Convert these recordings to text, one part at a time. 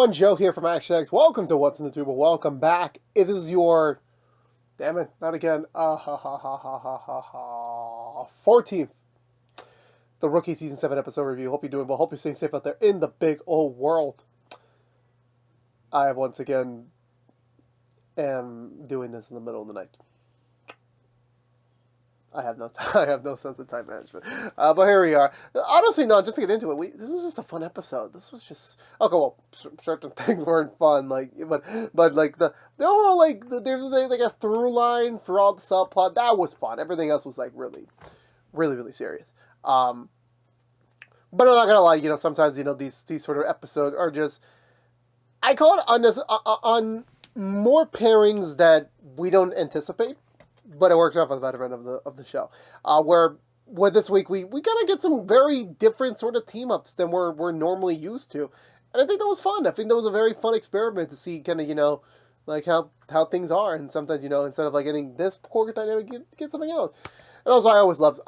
everyone, Joe here from ActionX. Welcome to What's in the Tube. Welcome back. It is your, damn it, not again, 14th, the Rookie Season 7 episode review. Hope you're doing well. Hope you're staying safe out there in the big old world. I have once again am doing this in the middle of the night. I have no sense of time management. But here we are. Honestly, no, just to get into it, this was just a fun episode. This was just okay. Well, certain things weren't fun, but like the overall, like there's like a through line for all the subplot that was fun. Everything else was like really serious. But I'm not gonna lie, sometimes these sort of episodes are just, I call it on more pairings that we don't anticipate. But it works out for the better end of the show. Where this week we kind of get some very different sort of team ups than we're normally used to, and I think that was fun. I think that was a very fun experiment to see kind of like how things are, and sometimes instead of like getting this core dynamic, get something else. And also I always love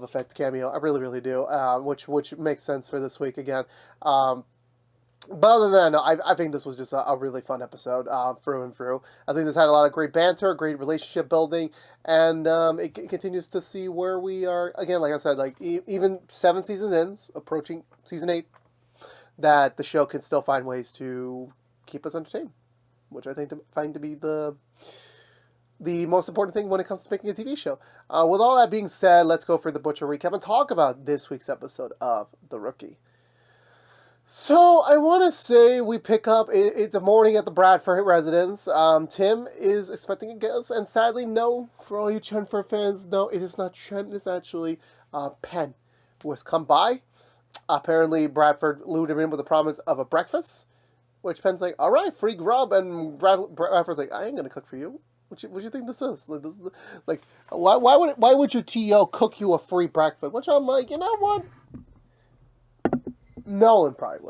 Effect cameo. I really do, which makes sense for this week again. But other than that, no, I think this was just a really fun episode through and through. I think this had a lot of great banter, great relationship building, and it continues to see where we are. Again, like I said, like even 7 seasons in, approaching season 8, that the show can still find ways to keep us entertained, which I find to be the most important thing when it comes to making a TV show. With all that being said, let's go for the Butcher recap and talk about this week's episode of The Rookie. So, I want to say we pick up, it's a morning at the Bradford residence. Tim is expecting a guest, and sadly, no, for all you Chenford fans, no, it is not Chen, it is actually Penn, who has come by. Apparently, Bradford lured him in with the promise of a breakfast, which Penn's like, alright, free grub, and Bradford's like, I ain't gonna cook for you. What you think this is? Like, why would your TO cook you a free breakfast? Which I'm like, you know what? Nolan probably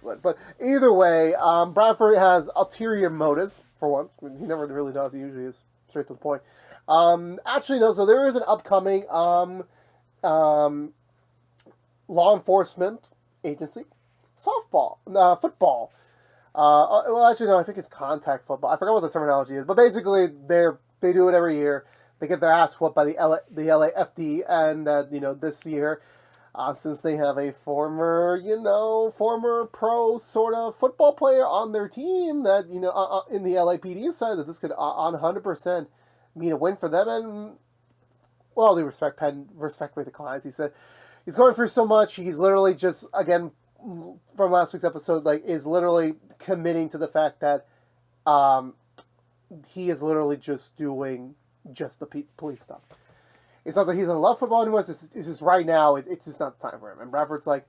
would. But either way, Bradford has ulterior motives, for once. I mean, he never really does. He usually is straight to the point. Actually, no, so there is an upcoming law enforcement agency football. Well, actually, no, I think it's contact football. I forgot what the terminology is. But basically, they do it every year. They get their ass whooped by the LAFD, and this year, since they have a former pro sort of football player on their team that, in the LAPD side, that this could on 100% mean a win for them. And, well, they respectfully declines. He said he's going through so much. He's literally just, again, from last week's episode, like, is literally committing to the fact that he is literally just doing just the police stuff. It's not that he doesn't love football anymore. It's just right now. It's just not the time for him. And Bradford's like,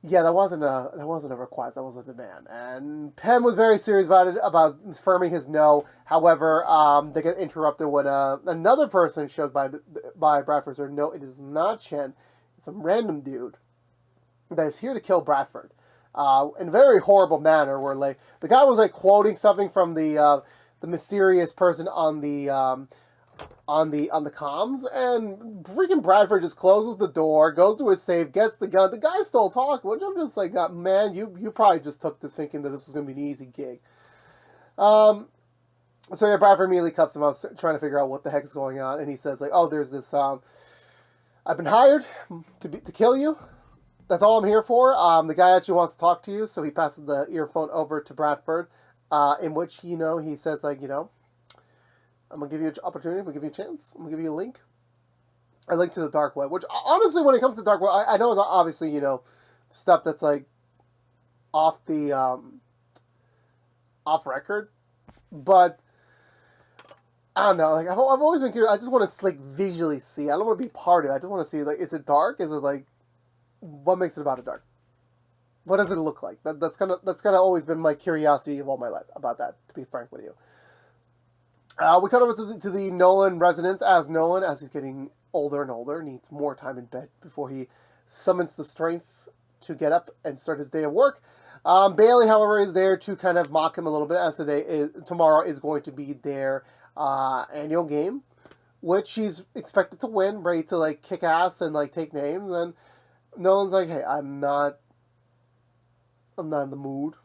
yeah, that wasn't a request. That was a demand. And Penn was very serious about affirming his no. However, they get interrupted when another person shows by Bradford. Said, no, it is not Chen. It's some random dude that is here to kill Bradford in a very horrible manner. Where like the guy was like quoting something from the mysterious person on the comms, and freaking Bradford just closes the door, goes to his safe, gets the gun. The guy's still talking, which I'm just like, man, you probably just took this thinking that this was going to be an easy gig. So yeah, Bradford immediately cuffs him out, trying to figure out what the heck is going on, and he says like, oh, there's this, I've been hired to kill you. That's all I'm here for. The guy actually wants to talk to you, so he passes the earphone over to Bradford, in which, he says like, I'm going to give you an opportunity. I'm going to give you a chance. I'm going to give you a link. A link to the dark web. Which, honestly, when it comes to dark web, I know it's obviously, stuff that's, like, off record. But, I don't know. Like, I've always been curious. I just want to, like, visually see. I don't want to be part of it. I just want to see, like, is it dark? Is it, like, what makes it about it dark? What does it look like? That's kind of always been my curiosity of all my life about that, to be frank with you. We cut over to the Nolan residence, as Nolan, as he's getting older and older, needs more time in bed before he summons the strength to get up and start his day of work. Bailey, however, is there to kind of mock him a little bit, as tomorrow is going to be their annual game, which he's expected to win, ready to like kick ass and like take names. And Nolan's like, hey, I'm not in the mood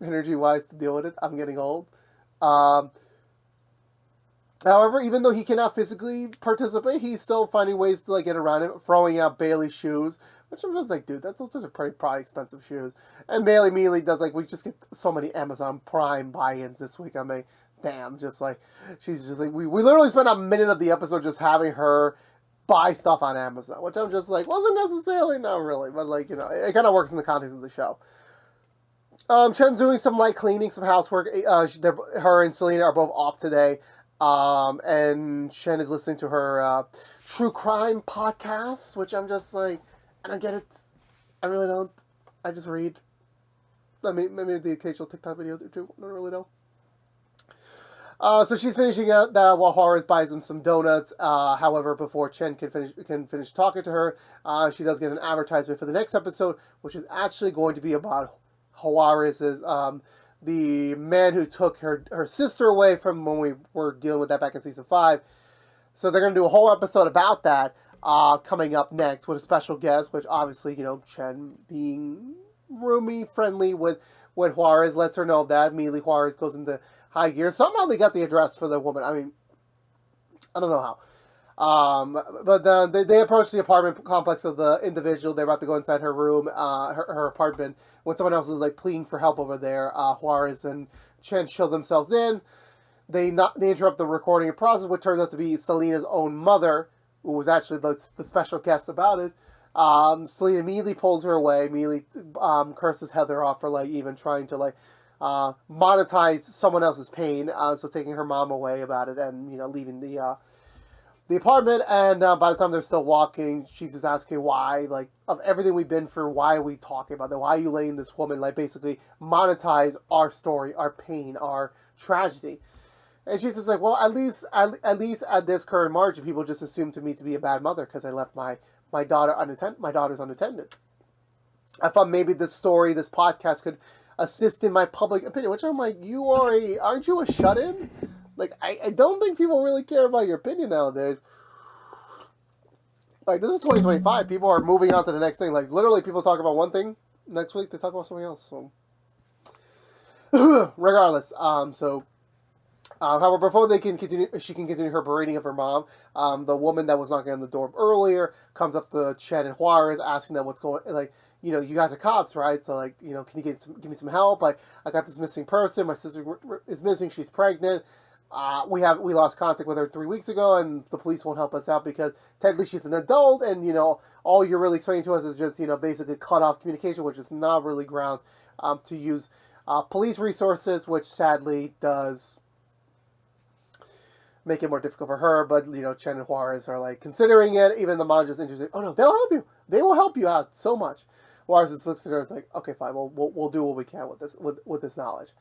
energy-wise to deal with it. I'm getting old. Um, However, even though he cannot physically participate, he's still finding ways to like get around it, throwing out Bailey's shoes, which I'm just like, dude, those are probably expensive shoes. And Bailey immediately does like, we just get so many Amazon Prime buy-ins this week. I mean, damn, just like she's just like we literally spent a minute of the episode just having her buy stuff on Amazon, which I'm just like wasn't necessarily not really, but like it kind of works in the context of the show. Chen's doing some light cleaning, some housework. Her and Selena are both off today. And Chen is listening to her true crime podcast, which I'm just like, I don't get it. I really don't. I just read. I mean, maybe the occasional TikTok video or two. I don't really know. So she's finishing out that while Horace buys him some donuts. However, before Chen can finish talking to her, she does get an advertisement for the next episode, which is actually going to be about Juarez's, the man who took her sister away from when we were dealing with that back in season 5. So they're going to do a whole episode about that coming up next with a special guest, which obviously, Chen being roomy, friendly with Juarez lets her know that. Immediately Juarez goes into high gear. Somehow they got the address for the woman. I mean, I don't know how. But they approach the apartment complex of the individual. They're about to go inside her room, her apartment, when someone else is like pleading for help over there. Juarez and Chen show themselves in. They interrupt the recording process, which turns out to be Selena's own mother, who was actually the special guest about it. Selena immediately pulls her away, immediately curses Heather off for like even trying to like monetize someone else's pain. So taking her mom away about it and leaving the apartment, and by the time they're still walking, she's just asking why, like, of everything we've been through, why are we talking about that? Why are you letting this woman, like, basically monetize our story, our pain, our tragedy? And she's just like, well, at least at this current margin, people just assume me to be a bad mother because I left my daughter unattended. My daughter's unattended. I thought maybe this podcast could assist in my public opinion, which I'm like, aren't you a shut-in? Like, I don't think people really care about your opinion nowadays. Like, this is 2025. People are moving on to the next thing. Like, literally, people talk about one thing. Next week, they talk about something else. So, regardless. However, before she can continue her berating of her mom. The woman that was knocking on the door earlier comes up to Chen and Juarez, asking them what's going. Like, you guys are cops, right? So, like, can you give me some help? I got this missing person. My sister is missing. She's pregnant. We lost contact with her 3 weeks ago, and the police won't help us out because technically she's an adult, and all you're really explaining to us is just basically cut off communication, which is not really grounds to use police resources, which sadly does make it more difficult for her. But Chen and Juarez are like considering it. Even the mom just interested. Oh no, they'll help you. They will help you out so much. Juarez just looks at her and is like, okay, fine, we'll do what we can with this knowledge.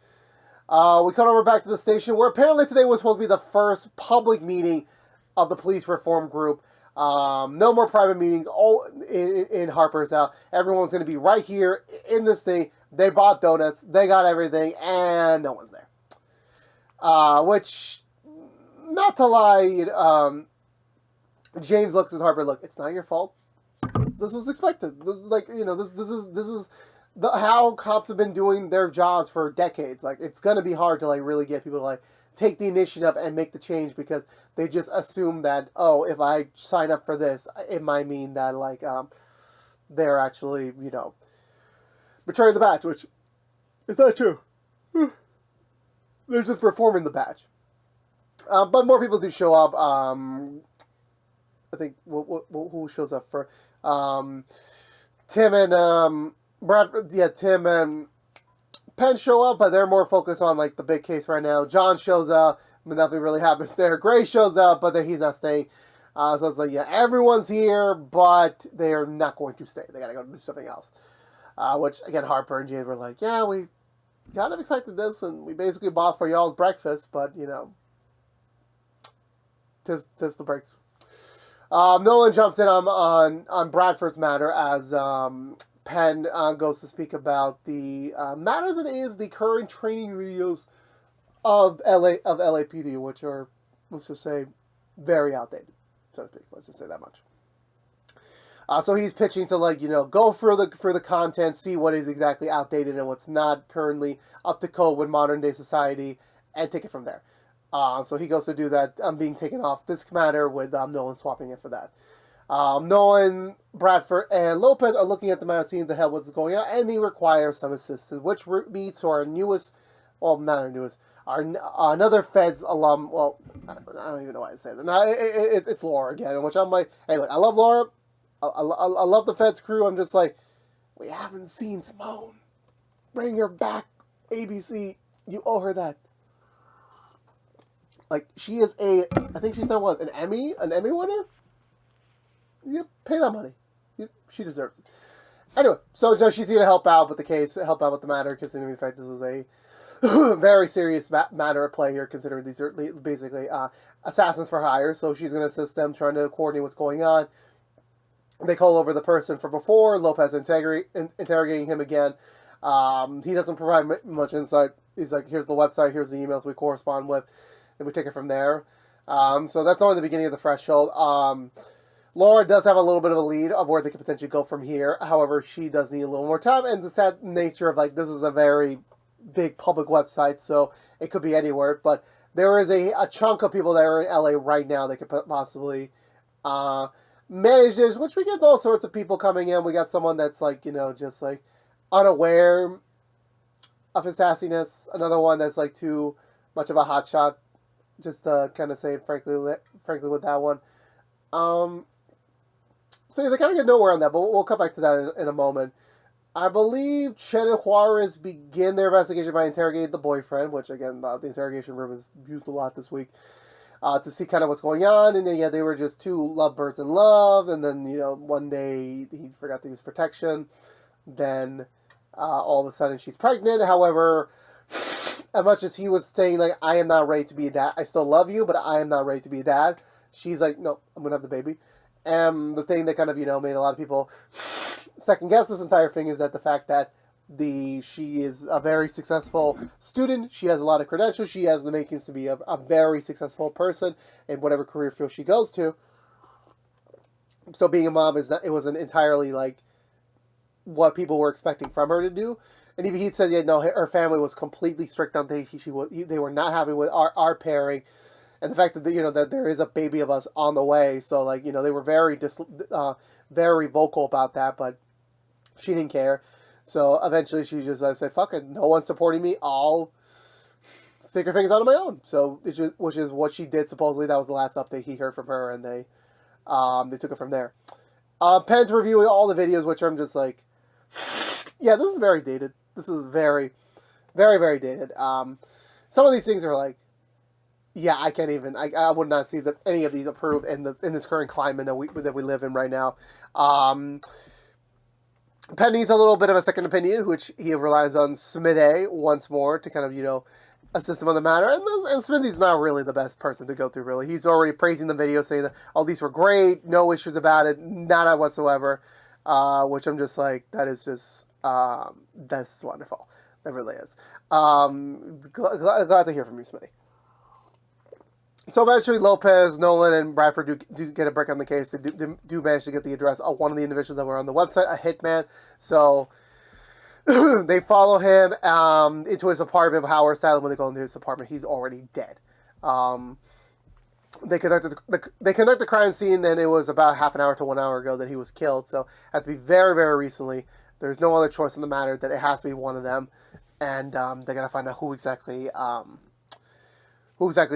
We come over back to the station where apparently today was supposed to be the first public meeting of the police reform group. No more private meetings. All in Harper's house. Everyone's going to be right here in this thing. They bought donuts. They got everything, and no one's there. Which, not to lie, James looks at Harper. Look, it's not your fault. This was expected. This is how cops have been doing their jobs for decades. Like, it's gonna be hard to like really get people to like take the initiative and make the change because they just assume that, oh, if I sign up for this, it might mean that like they're actually betraying the badge, which is not true. They're just reforming the badge. But more people do show up. I think who shows up for Tim and Tim and Penn show up, but they're more focused on like the big case right now. John shows up, but nothing really happens there. Gray shows up, but then he's not staying. So it's like, everyone's here, but they're not going to stay. They gotta go do something else. Which again, Harper and James were like, yeah, we kind of expected this, and we basically bought for y'all's breakfast, but tis the breaks. Nolan jumps in on Bradford's matter as Penn goes to speak about the matters that is the current training videos of LAPD, which are, let's just say, very outdated, so to speak. Let's just say that much. So he's pitching to like go for the content, see what is exactly outdated and what's not currently up to code with modern day society, and take it from there. So he goes to do that. I'm being taken off this matter with Nolan swapping it for that. Nolan, Bradford, and Lopez are looking at the matter, seeing the hell what's going on, and they require some assistance, which meets our newest, well, not our newest, our another Feds alum. Well, I don't even know why I say that. Now it's Laura again, which I'm like, hey, look, I love Laura. I love the Feds crew. I'm just like, we haven't seen Simone. Bring her back, ABC. You owe her that. Like, she is I think she's done what, an Emmy winner? You pay that money. She deserves it. Anyway, so she's here to help out with the case, help out with the matter, considering the fact this is a very serious matter at play here, considering these are basically assassins for hire. So she's going to assist them, trying to coordinate what's going on. They call over the person from before, Lopez interrogating him again. He doesn't provide much insight. He's like, here's the website, here's the emails we correspond with, and we take it from there. So that's only the beginning of the threshold. Laura does have a little bit of a lead of where they could potentially go from here. However, she does need a little more time, and the sad nature of, like, this is a very big public website, so it could be anywhere. But there is a chunk of people that are in LA right now that could possibly manage this, which we get all sorts of people coming in. We got someone that's, like, just, like, unaware of his sassiness. Another one that's, like, too much of a hotshot, just to kind of say frankly with that one. So they kind of get nowhere on that, but we'll come back to that in a moment. I believe Chen and Juarez begin their investigation by interrogating the boyfriend, which, again, the interrogation room is used a lot this week, to see kind of what's going on. And then, they were just two lovebirds in love. And then, one day he forgot to use protection. Then all of a sudden she's pregnant. However, as much as he was saying, like, I am not ready to be a dad, I still love you, but I am not ready to be a dad, she's like, no, I'm going to have the baby. And the thing that kind of, made a lot of people second guess this entire thing is that the fact that she is a very successful student, she has a lot of credentials, she has the makings to be a very successful person in whatever career field she goes to. So being a mom, it wasn't entirely, like, what people were expecting from her to do. And even he said, her family was completely strict on things. They were not happy with our pairing. And the fact that, that there is a baby of us on the way. So, like, they were very vocal about that, but she didn't care. So eventually she just said, fuck it, no one's supporting me, I'll figure things out on my own. So, which is what she did, supposedly. That was the last update he heard from her, and they took it from there. Penn's reviewing all the videos, which I'm just like, yeah, this is very dated. This is very, very, very dated. Some of these things are like, yeah, I can't even. I would not see any of these approved in this current climate that we live in right now. Penn needs a little bit of a second opinion, which he relies on Smithy once more to kind of assist him on the matter. And Smithy's not really the best person to go through. Really, he's already praising the video, saying that these were great, no issues about it, none whatsoever. Which I'm just like, that's wonderful. That really is. Glad to hear from you, Smithy. So eventually Lopez, Nolan, and Bradford do get a break on the case. They do manage to get the address of one of the individuals that were on the website, a hitman. So they follow him into his apartment. Howard, sadly, when they go into his apartment, he's already dead. They conduct the crime scene. Then it was about half an hour to 1 hour ago that he was killed. So it had to be very, very recently. There's no other choice in the matter that it has to be one of them. And they got to find out who exactly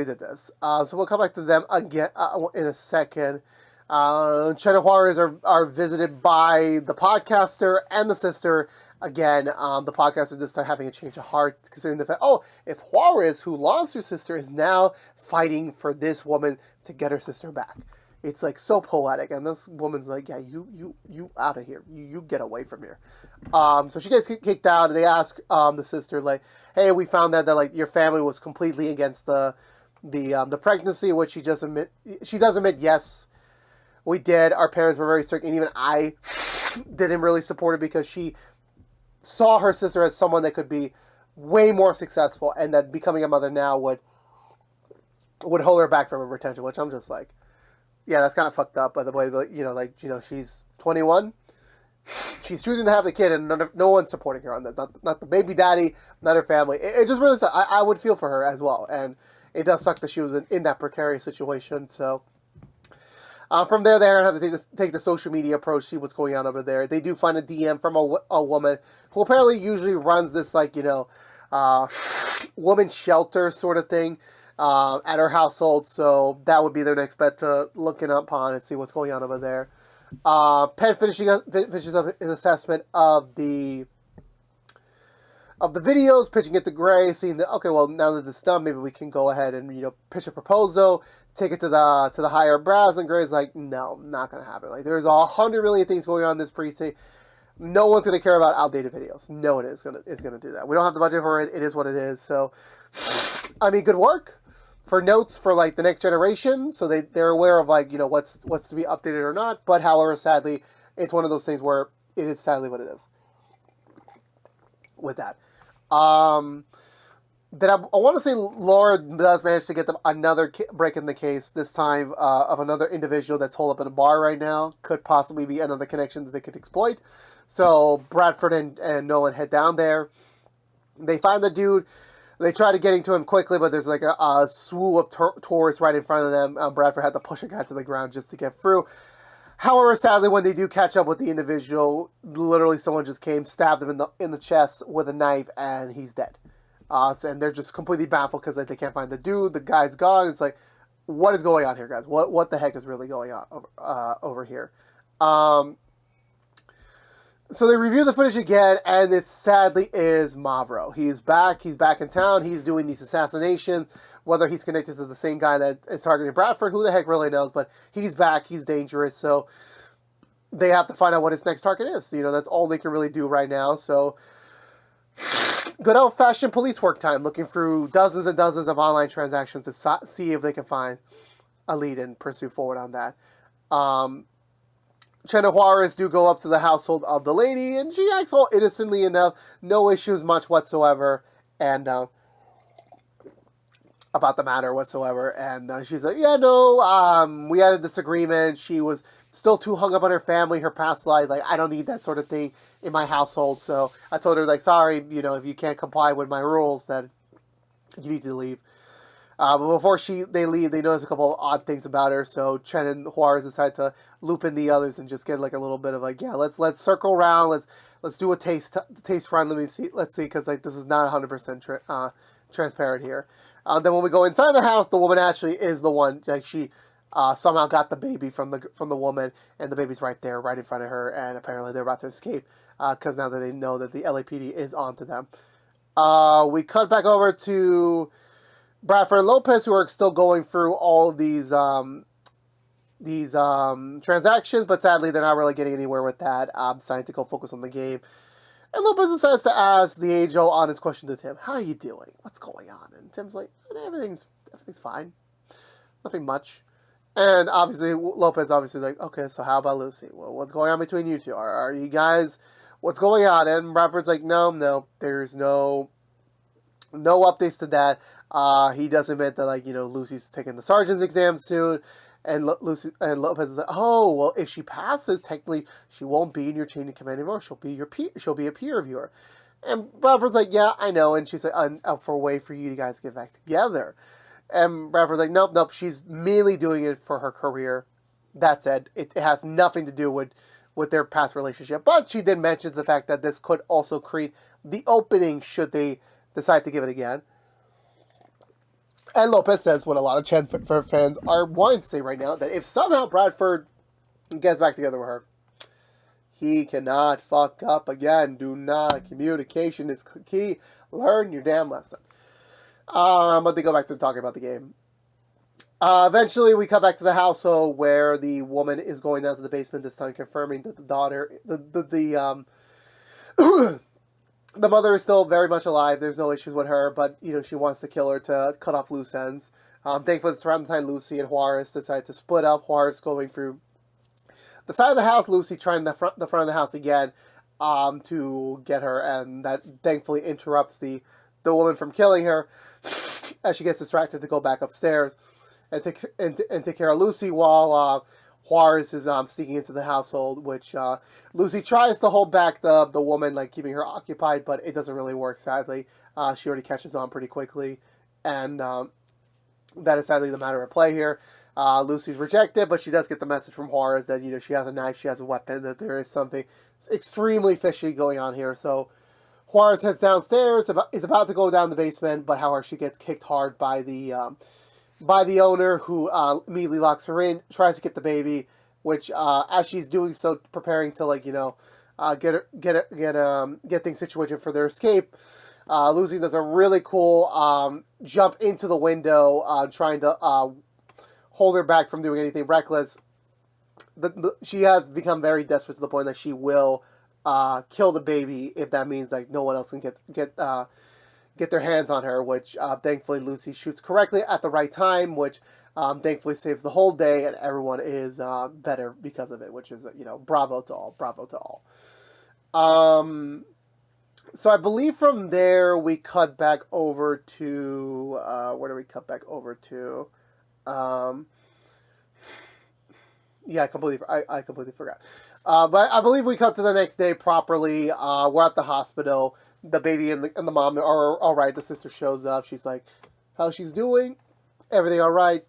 did this. So we'll come back to them again in a second. Chen and Juarez are visited by the podcaster and the sister. Again, the podcaster this time having a change of heart, considering the fact, if Juarez, who lost her sister, is now fighting for this woman to get her sister back. It's like so poetic, and this woman's like, yeah, you out of here. You get away from here. So she gets kicked out, and they ask the sister, like, hey, we found that like your family was completely against the pregnancy, which she does admit, yes, we did. Our parents were very strict, and even I didn't really support it because she saw her sister as someone that could be way more successful, and that becoming a mother now would hold her back from her potential, which I'm just like, yeah, that's kind of fucked up, by the way. But, she's 21. She's choosing to have the kid, and no one's supporting her on that. Not the baby daddy, not her family. It just really sucks. I would feel for her as well, and it does suck that she was in that precarious situation. So from there, they're gonna have to take the social media approach, see what's going on over there. They do find a DM from a woman who apparently usually runs this woman shelter sort of thing at her household. So that would be their next bet to looking upon and see what's going on over there. Penn finishes up his assessment of the videos, pitching it to Gray, seeing that, okay, well, now that this is done, maybe we can go ahead and, pitch a proposal, take it to the higher brows, and Gray's like, no, not going to happen. Like, there's 100 million things going on in this precinct. No one's going to care about outdated videos. No one is going to do that. We don't have the budget for it. It is what it is. So, I mean, good work for notes for, like, the next generation, so they're aware of, like, what's to be updated or not. But, however, sadly, it's one of those things where it is sadly what it is with that. Then I want to say Laura does manage to get them another break in the case, this time of another individual that's holed up in a bar right now. Could possibly be another connection that they could exploit. So Bradford and Nolan head down there. They find the dude. They try to get into him quickly, but there's like a swoop of tourists right in front of them. Bradford had to push a guy to the ground just to get through. However, sadly, when they do catch up with the individual, literally someone just came, stabbed him in the chest with a knife, and he's dead. And they're just completely baffled because they can't find the dude. The guy's gone. It's like, what is going on here, guys? What the heck is really going on over here? So they review the footage again, and it sadly is Mavro. He's back. He's back in town. He's doing these assassinations. Whether he's connected to the same guy that is targeting Bradford, who the heck really knows? But he's back. He's dangerous. So they have to find out what his next target is. That's all they can really do right now. So good old-fashioned police work time, looking through dozens and dozens of online transactions to see if they can find a lead and pursue forward on that. Chen and Juarez do go up to the household of the lady, and she acts all innocently enough, no issues much whatsoever, and about the matter whatsoever. And she's like, yeah, no, we had a disagreement. She was still too hung up on her family, her past life. Like, I don't need that sort of thing in my household. So I told her, like, sorry, if you can't comply with my rules, then you need to leave. But before they leave, they notice a couple of odd things about her. So Chen and Juarez decide to loop in the others and just get like a little bit of like, yeah, let's circle around. Let's do a taste run. Let's see, because like this is not 100% transparent here. Then when we go inside the house, the woman actually is the one. Like she somehow got the baby from the woman, and the baby's right there, right in front of her. And apparently they're about to escape because now that they know that the LAPD is onto them. We cut back over to Bradford and Lopez, who are still going through all of these transactions, but sadly they're not really getting anywhere with that. Deciding to go focus on the game. And Lopez decides to ask the age-old honest question to Tim. How are you doing? What's going on? And Tim's like, everything's fine. Nothing much. And obviously, Lopez like, okay, so how about Lucy? Well, what's going on between you two? Are you guys, what's going on? And Bradford's like, no, there's no updates to that. He does admit that, like, Lucy's taking the sergeant's exam soon. And Lopez is like, oh, well, if she passes, technically, she won't be in your chain of command anymore. She'll be a peer of yours. And Bradford's like, yeah, I know. And she's like, up for a way for you guys to get back together. And Bradford's like, nope. She's merely doing it for her career. That said, it has nothing to do with their past relationship. But she did mention the fact that this could also create the opening should they decide to give it again. And Lopez says what a lot of Chen fans are wanting to say right now, that if somehow Bradford gets back together with her, he cannot fuck up again. Do not. Communication is key. Learn your damn lesson. But they go back to talking about the game. Eventually, we come back to the household where the woman is going down to the basement this time, confirming that the daughter, the mother is still very much alive. There's no issues with her, but, she wants to kill her to cut off loose ends. Thankfully, it's around the time Lucy and Juarez decide to split up. Juarez going through the side of the house, Lucy trying the front of the house again to get her, and that thankfully interrupts the woman from killing her as she gets distracted to go back upstairs and take care of Lucy, while Juarez is sneaking into the household, which Lucy tries to hold back the woman, like keeping her occupied, but it doesn't really work, sadly. She already catches on pretty quickly, and that is sadly the matter at play here. Lucy's rejected, but she does get the message from Juarez that, she has a knife, she has a weapon, that there is something extremely fishy going on here. So Juarez heads downstairs, is about to go down the basement, but however she gets kicked hard by the owner, who immediately locks her in, tries to get the baby, which as she's doing so, preparing to get things situated for their escape. Lucy does a really cool jump into the window, trying to hold her back from doing anything reckless. She has become very desperate to the point that she will kill the baby if that means like no one else can get their hands on her. Which thankfully Lucy shoots correctly at the right time, which thankfully saves the whole day, and everyone is better because of it. Which is bravo to all. So I believe from there we cut back over to where do we cut back over to? Yeah, I completely forgot. But I believe we cut to the next day properly. We're at the hospital. The baby and the mom are all right. The sister shows up. She's like, "How's she's doing? Everything all right?"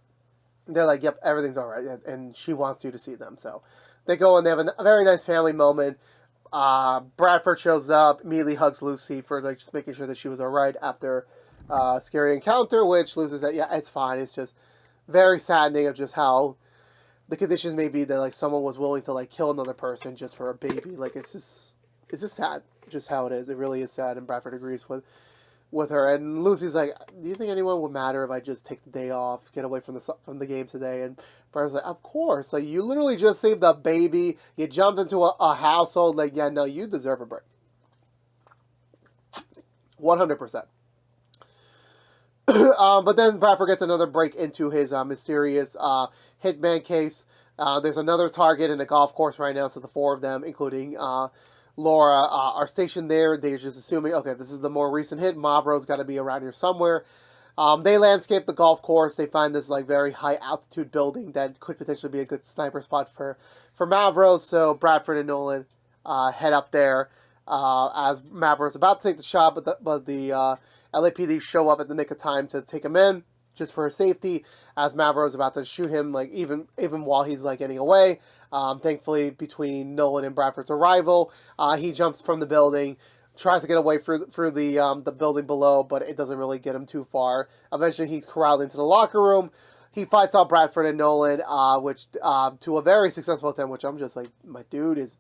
They're like, "Yep, everything's all right," and she wants you to see them. So they go and they have a very nice family moment. Bradford shows up, immediately hugs Lucy for like just making sure that she was all right after a scary encounter, which Lucy said, "Yeah, it's fine." It's just very saddening of just how the conditions may be that like someone was willing to like kill another person just for a baby. Like it's just sad, just how it is. It really is sad, and Bradford agrees with her. And Lucy's like, "Do you think anyone would matter if I just take the day off, get away from the game today?" And Bradford's like, "Of course. Like you literally just saved a baby. You jumped into a household. Like yeah, no, you deserve a break. 100%." But then Bradford gets another break into his mysterious hitman case. There's another target in a golf course right now, so the four of them, including Laura, are stationed there. They're just assuming, okay, this is the more recent hit. Mavro's got to be around here somewhere. They landscape the golf course. They find this like very high altitude building that could potentially be a good sniper spot for Mavro. So Bradford and Nolan head up there as Mavro's about to take the shot, but the LAPD show up at the nick of time to take him in, just for his safety, as Mavro is about to shoot him, like even while he's like getting away. Thankfully, between Nolan and Bradford's arrival, he jumps from the building, tries to get away through the building below, but it doesn't really get him too far. Eventually, he's corralled into the locker room. He fights out Bradford and Nolan, which to a very successful attempt, which I'm just like, my dude is...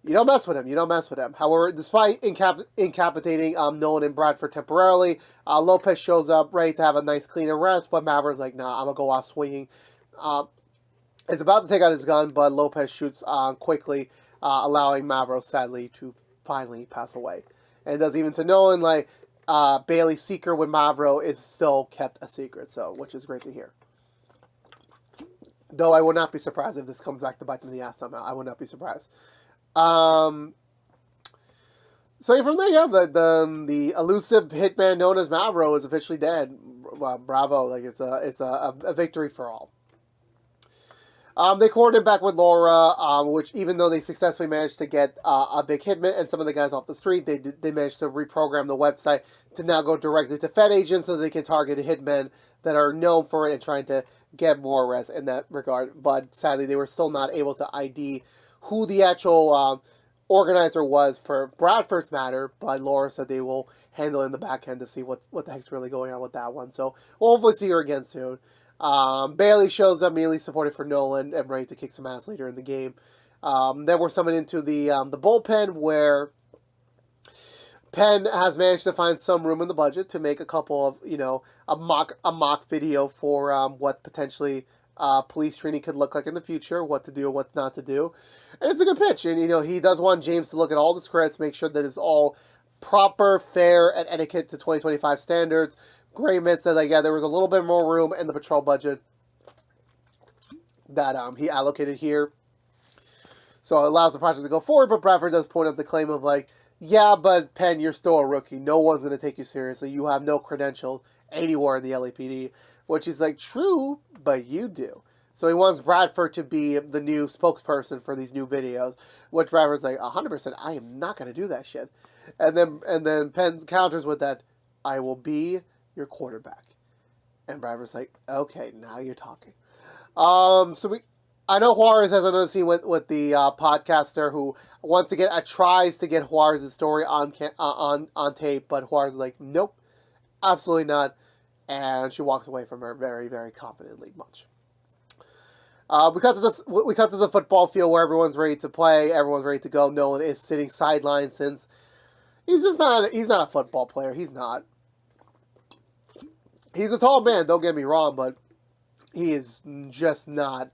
You don't mess with him. However, despite incapacitating Nolan and Bradford temporarily, Lopez shows up ready to have a nice clean arrest, but Mavro's like, nah, I'm going to go out swinging. Is about to take out his gun, but Lopez shoots quickly, allowing Mavro, sadly, to finally pass away. And does even to Nolan, like, Bailey's secret with Mavro is still kept a secret, so which is great to hear. Though I would not be surprised if this comes back to bite them in the ass somehow. I would not be surprised. So from there, yeah, the elusive hitman known as Mavro is officially dead. Bravo! Like it's a victory for all. They coordinate back with Laura, which even though they successfully managed to get a big hitman and some of the guys off the street, they managed to reprogram the website to now go directly to Fed agents so they can target hitmen that are known for it and trying to get more arrests in that regard. But sadly, they were still not able to ID who the actual organizer was for Bradford's matter, but Laura said they will handle it in the back end to see what the heck's really going on with that one. So we'll hopefully see her again soon. Bailey shows up, immediately supported for Nolan and ready to kick some ass later in the game. Then we're summoned into the bullpen, where Penn has managed to find some room in the budget to make a couple of, a mock video for what potentially police training could look like in the future, what to do and what not to do. And it's a good pitch. And, he does want James to look at all the scripts, make sure that it's all proper, fair, and etiquette to 2025 standards. Grayman said, like, yeah, there was a little bit more room in the patrol budget that he allocated here. So it allows the project to go forward, but Bradford does point out the claim of, like, yeah, but Penn, you're still a rookie. No one's going to take you seriously. You have no credential anywhere in the LAPD. Which is like, true, but you do. So he wants Bradford to be the new spokesperson for these new videos, which Bradford's like, 100%, I am not going to do that shit. And then Penn counters with that, I will be your quarterback. And Bradford's like, okay, now you're talking. I know Juarez has another scene with the podcaster who once again tries to get Juarez's story on tape, but Juarez is like, nope, absolutely not, and she walks away from her very, very confidently. Much. We cut to this. We cut to the football field where everyone's ready to play. Everyone's ready to go. Nolan is sitting sidelined since he's just not. He's not a football player. He's not. He's a tall man. Don't get me wrong, but he is just not.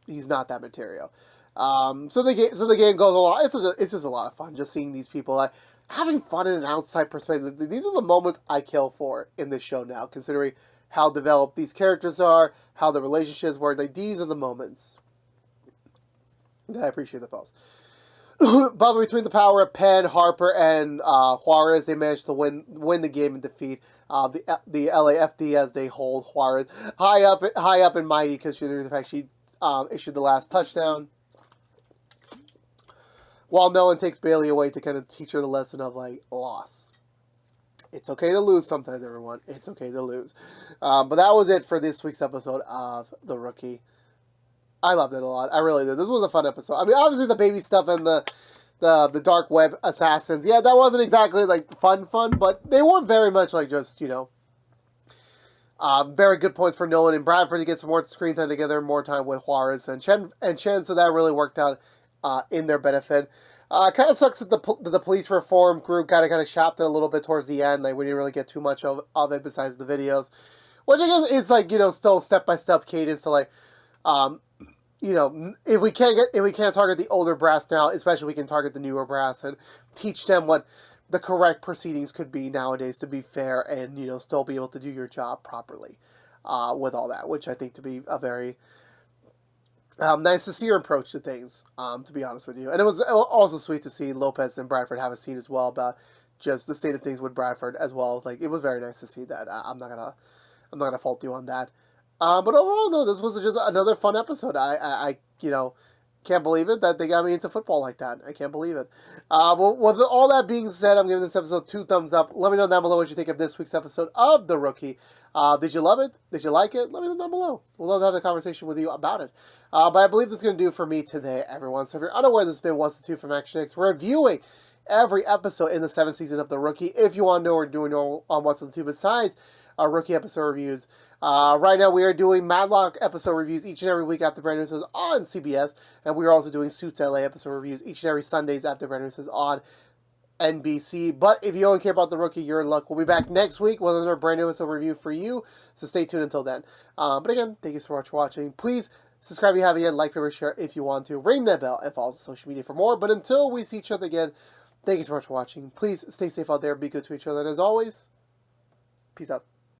He's not that material. So the game goes along. It's just a lot of fun just seeing these people having fun in an outside perspective. These are the moments I kill for in this show now, considering how developed these characters are, how the relationships work. Like, these are the moments that I appreciate the most. But between the power of Penn, Harper, and Juarez, they managed to win the game and defeat the LAFD as they hold Juarez high up and mighty, considering the fact she issued the last touchdown. While Nolan takes Bailey away to kind of teach her the lesson of, like, loss. It's okay to lose sometimes, everyone. It's okay to lose. But that was it for this week's episode of The Rookie. I loved it a lot. I really did. This was a fun episode. I mean, obviously the baby stuff and the dark web assassins. Yeah, that wasn't exactly, like, fun, but they were very much, like, just, very good points for Nolan and Bradford to get some more screen time together, more time with Juarez and Chen, so that really worked out in their benefit. Kind of sucks that the police reform group kind of shopped it a little bit towards the end. Like, we didn't really get too much of it besides the videos, which I guess is, like, still step-by-step cadence to, like, if we can't target the older brass now, especially we can target the newer brass and teach them what the correct proceedings could be nowadays to be fair and, still be able to do your job properly with all that, which I think to be a very nice to see your approach to things, to be honest with you. And it was also sweet to see Lopez and Bradford have a scene as well about just the state of things with Bradford as well. Like, it was very nice to see that. I'm not gonna fault you on that. But overall, no, this was just another fun episode. I can't believe it that they got me into football like that. I can't believe it. Well, with all that being said, I'm giving this episode 2 thumbs up. Let me know down below what you think of this week's episode of The Rookie. Did you love it? Did you like it? Let me know down below. We'll love to have a conversation with you about it. But I believe that's going to do for me today, everyone. So if you're unaware, this has been What's the Two from ActionX. We're reviewing every episode in the 7th season of The Rookie. If you want to know what we're doing on What's the Two besides our Rookie episode reviews. Right now we are doing Madlock episode reviews each and every week after brand new episodes on CBS. And we are also doing Suits LA episode reviews each and every Sundays after brand new episodes on NBC. But if you don't care about The Rookie, you're in luck. We'll be back next week with another brand new episode review for you. So stay tuned until then. But again, thank you so much for watching. Please subscribe if you haven't yet. Like, favorite, share if you want to. Ring that bell and follow us on social media for more. But until we see each other again, thank you so much for watching. Please stay safe out there. Be good to each other. And as always, peace out.